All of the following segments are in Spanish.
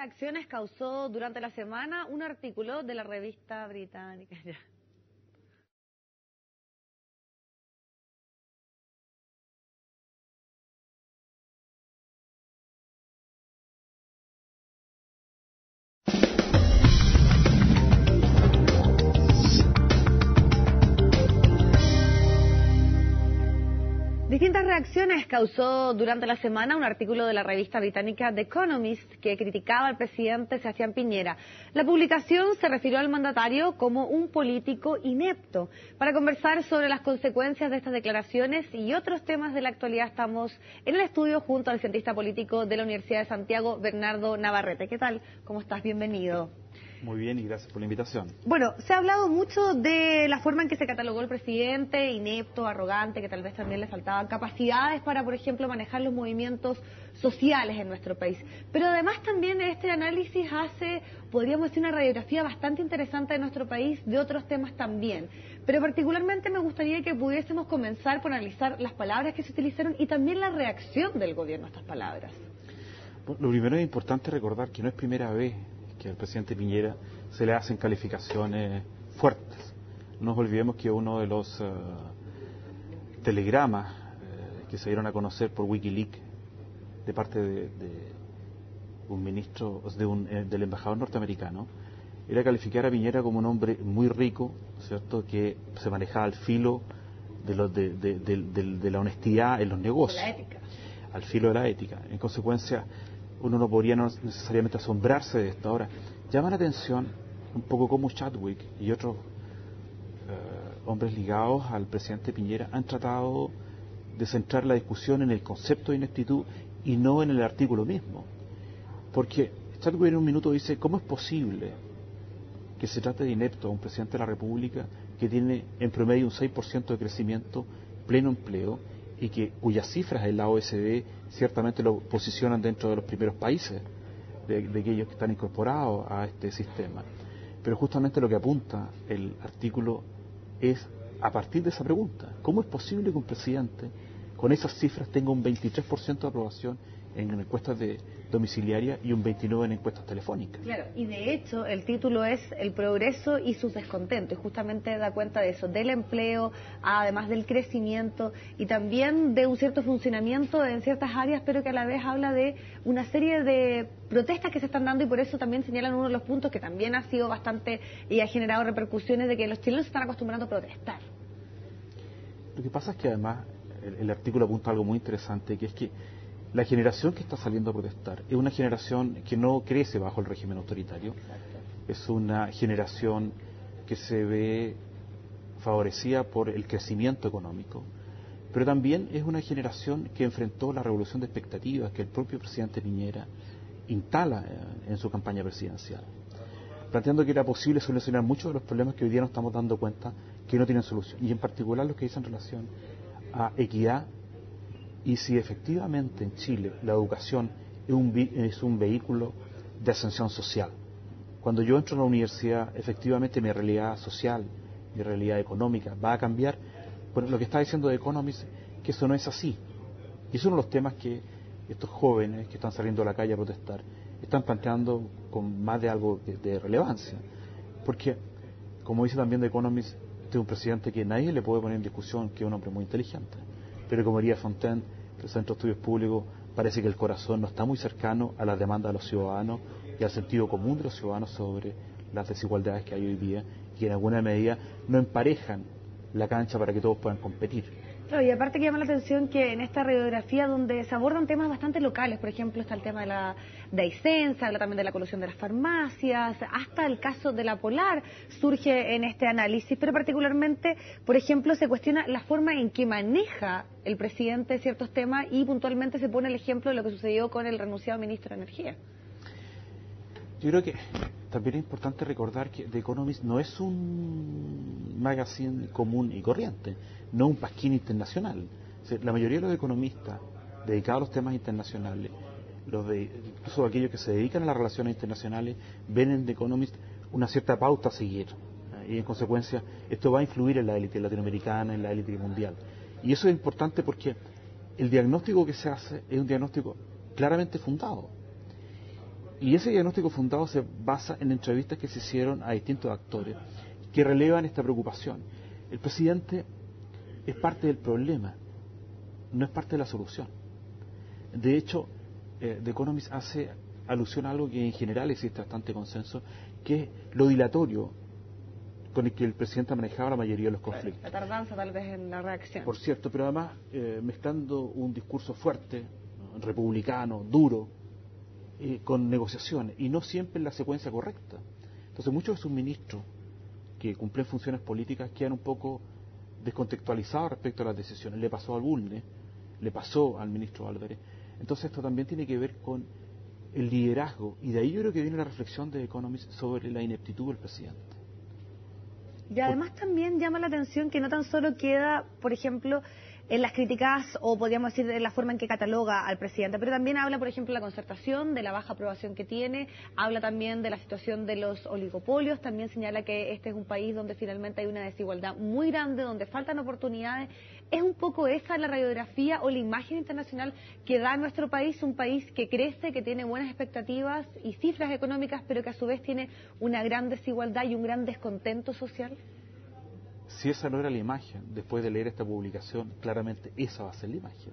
reacciones causó durante la semana un artículo de la revista británica. Distintas reacciones causó durante la semana un artículo de la revista británica The Economist que criticaba al presidente Sebastián Piñera. La publicación se refirió al mandatario como un político inepto. Para conversar sobre las consecuencias de estas declaraciones y otros temas de la actualidad estamos en el estudio junto al cientista político de la Universidad de Santiago, Bernardo Navarrete. ¿Qué tal? ¿Cómo estás? Bienvenido. Muy bien y gracias por la invitación. Bueno, se ha hablado mucho de la forma en que se catalogó el presidente, inepto, arrogante, que tal vez también le faltaban capacidades para, por ejemplo, manejar los movimientos sociales en nuestro país. Pero además también este análisis hace, podríamos decir, una radiografía bastante interesante de nuestro país, de otros temas también. Pero particularmente me gustaría que pudiésemos comenzar por analizar las palabras que se utilizaron y también la reacción del gobierno a estas palabras. Bueno, lo primero es importante recordar que no es primera vez que al presidente Piñera se le hacen calificaciones fuertes. No nos olvidemos que uno de los telegramas que se dieron a conocer por Wikileaks de parte de un ministro, del embajador norteamericano, era calificar a Piñera como un hombre muy rico, ¿cierto?, que se manejaba al filo de la honestidad en los negocios, de la ética, al filo de la ética. En consecuencia, uno no podría necesariamente asombrarse de esto. Ahora, llama la atención un poco cómo Chadwick y otros hombres ligados al presidente Piñera han tratado de centrar la discusión en el concepto de ineptitud y no en el artículo mismo. Porque Chadwick en un minuto dice, ¿cómo es posible que se trate de inepto a un presidente de la República que tiene en promedio un 6% de crecimiento, pleno empleo, y cuyas cifras en la OSD ciertamente lo posicionan dentro de los primeros países de aquellos que están incorporados a este sistema? Pero justamente lo que apunta el artículo es a partir de esa pregunta: ¿cómo es posible que un presidente con esas cifras tenga un 23% de aprobación en encuestas domiciliarias y un 29% en encuestas telefónicas? Claro, y de hecho el título es El progreso y sus descontentos, y justamente da cuenta de eso, del empleo, además del crecimiento y también de un cierto funcionamiento en ciertas áreas, pero que a la vez habla de una serie de protestas que se están dando, y por eso también señalan uno de los puntos que también ha sido bastante y ha generado repercusiones, de que los chilenos se están acostumbrando a protestar. Lo que pasa es que además el artículo apunta a algo muy interesante, que es que la generación que está saliendo a protestar es una generación que no crece bajo el régimen autoritario. Exacto. Es una generación que se ve favorecida por el crecimiento económico, pero también es una generación que enfrentó la revolución de expectativas que el propio presidente Piñera instala en su campaña presidencial, planteando que era posible solucionar muchos de los problemas que hoy día nos estamos dando cuenta que no tienen solución, y en particular los que dicen relación a equidad. Y si efectivamente en Chile la educación es un vehículo de ascensión social, cuando yo entro a la universidad, efectivamente mi realidad social, mi realidad económica va a cambiar. Bueno, lo que está diciendo The Economist, que eso no es así. Y es uno de los temas que estos jóvenes que están saliendo a la calle a protestar están planteando con más de algo de relevancia. Porque, como dice también The Economist, este es un presidente que nadie le puede poner en discusión, que es un hombre muy inteligente. Pero como diría Fontaine, el Centro de Estudios Públicos, parece que el corazón no está muy cercano a las demandas de los ciudadanos y al sentido común de los ciudadanos sobre las desigualdades que hay hoy día, y en alguna medida no emparejan la cancha para que todos puedan competir. Claro, y aparte que llama la atención que en esta radiografía, donde se abordan temas bastante locales, por ejemplo está el tema de Aysén, se habla también de la colusión de las farmacias, hasta el caso de la Polar surge en este análisis, pero particularmente, por ejemplo, se cuestiona la forma en que maneja el presidente ciertos temas, y puntualmente se pone el ejemplo de lo que sucedió con el renunciado ministro de Energía. Yo creo que también es importante recordar que The Economist no es un magazine común y corriente, no un pasquín internacional. O sea, la mayoría de los economistas dedicados a los temas internacionales, incluso aquellos que se dedican a las relaciones internacionales, ven en The Economist una cierta pauta a seguir. Y en consecuencia esto va a influir en la élite latinoamericana, en la élite mundial. Y eso es importante porque el diagnóstico que se hace es un diagnóstico claramente fundado. Y ese diagnóstico fundado se basa en entrevistas que se hicieron a distintos actores que relevan esta preocupación. El presidente es parte del problema, no es parte de la solución. De hecho, The Economist hace alusión a algo que en general existe bastante consenso, que es lo dilatorio con el que el presidente ha manejado la mayoría de los conflictos. La tardanza tal vez en la reacción. Por cierto, pero además mezclando un discurso fuerte, republicano, duro, con negociaciones, y no siempre en la secuencia correcta. Entonces muchos de sus ministros que cumplen funciones políticas quedan un poco descontextualizados respecto a las decisiones. Le pasó al Bulne, le pasó al ministro Álvarez. Entonces esto también tiene que ver con el liderazgo, y de ahí yo creo que viene la reflexión de Economist sobre la ineptitud del presidente. Y además también llama la atención que no tan solo queda, por ejemplo, en las críticas, o podríamos decir en la forma en que cataloga al presidente, pero también habla, por ejemplo, de la concertación, de la baja aprobación que tiene, habla también de la situación de los oligopolios, también señala que este es un país donde finalmente hay una desigualdad muy grande, donde faltan oportunidades. ¿Es un poco esa la radiografía o la imagen internacional que da nuestro país, un país que crece, que tiene buenas expectativas y cifras económicas, pero que a su vez tiene una gran desigualdad y un gran descontento social? Si esa no era la imagen, después de leer esta publicación, claramente esa va a ser la imagen.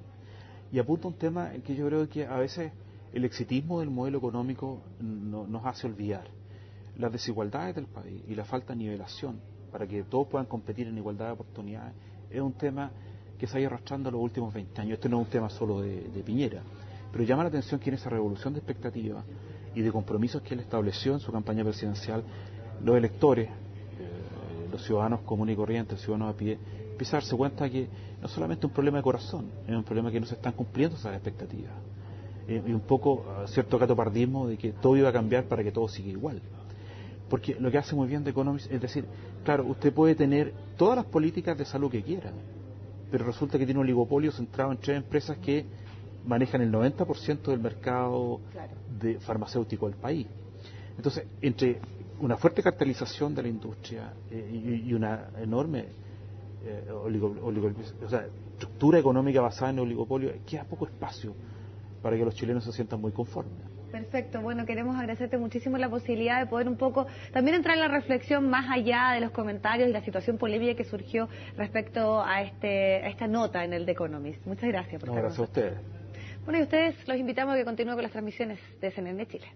Y apunta un tema en que yo creo que a veces el exitismo del modelo económico nos hace olvidar. Las desigualdades del país y la falta de nivelación para que todos puedan competir en igualdad de oportunidades es un tema que se ha ido arrastrando los últimos 20 años. Este no es un tema solo de Piñera, pero llama la atención que en esa revolución de expectativas y de compromisos que él estableció en su campaña presidencial, los electores, los ciudadanos comunes y corrientes, los ciudadanos a pie, empiezan a darse cuenta que no solamente es un problema de corazón, es un problema que no se están cumpliendo esas expectativas. Y un poco cierto catopardismo de que todo iba a cambiar para que todo siga igual. Porque lo que hace muy bien The Economist es decir, claro, usted puede tener todas las políticas de salud que quiera, pero resulta que tiene un oligopolio centrado en 3 empresas que manejan el 90% del mercado de farmacéutico del país. Entonces, entre una fuerte cartelización de la industria y una enorme estructura económica basada en el oligopolio, queda poco espacio para que los chilenos se sientan muy conformes. Perfecto, bueno, queremos agradecerte muchísimo la posibilidad de poder un poco también entrar en la reflexión más allá de los comentarios y la situación polémica que surgió respecto a esta nota en el The Economist. Muchas gracias por estar con nosotros. Gracias a ustedes. Bueno, y ustedes los invitamos a que continúen con las transmisiones de CNN Chile.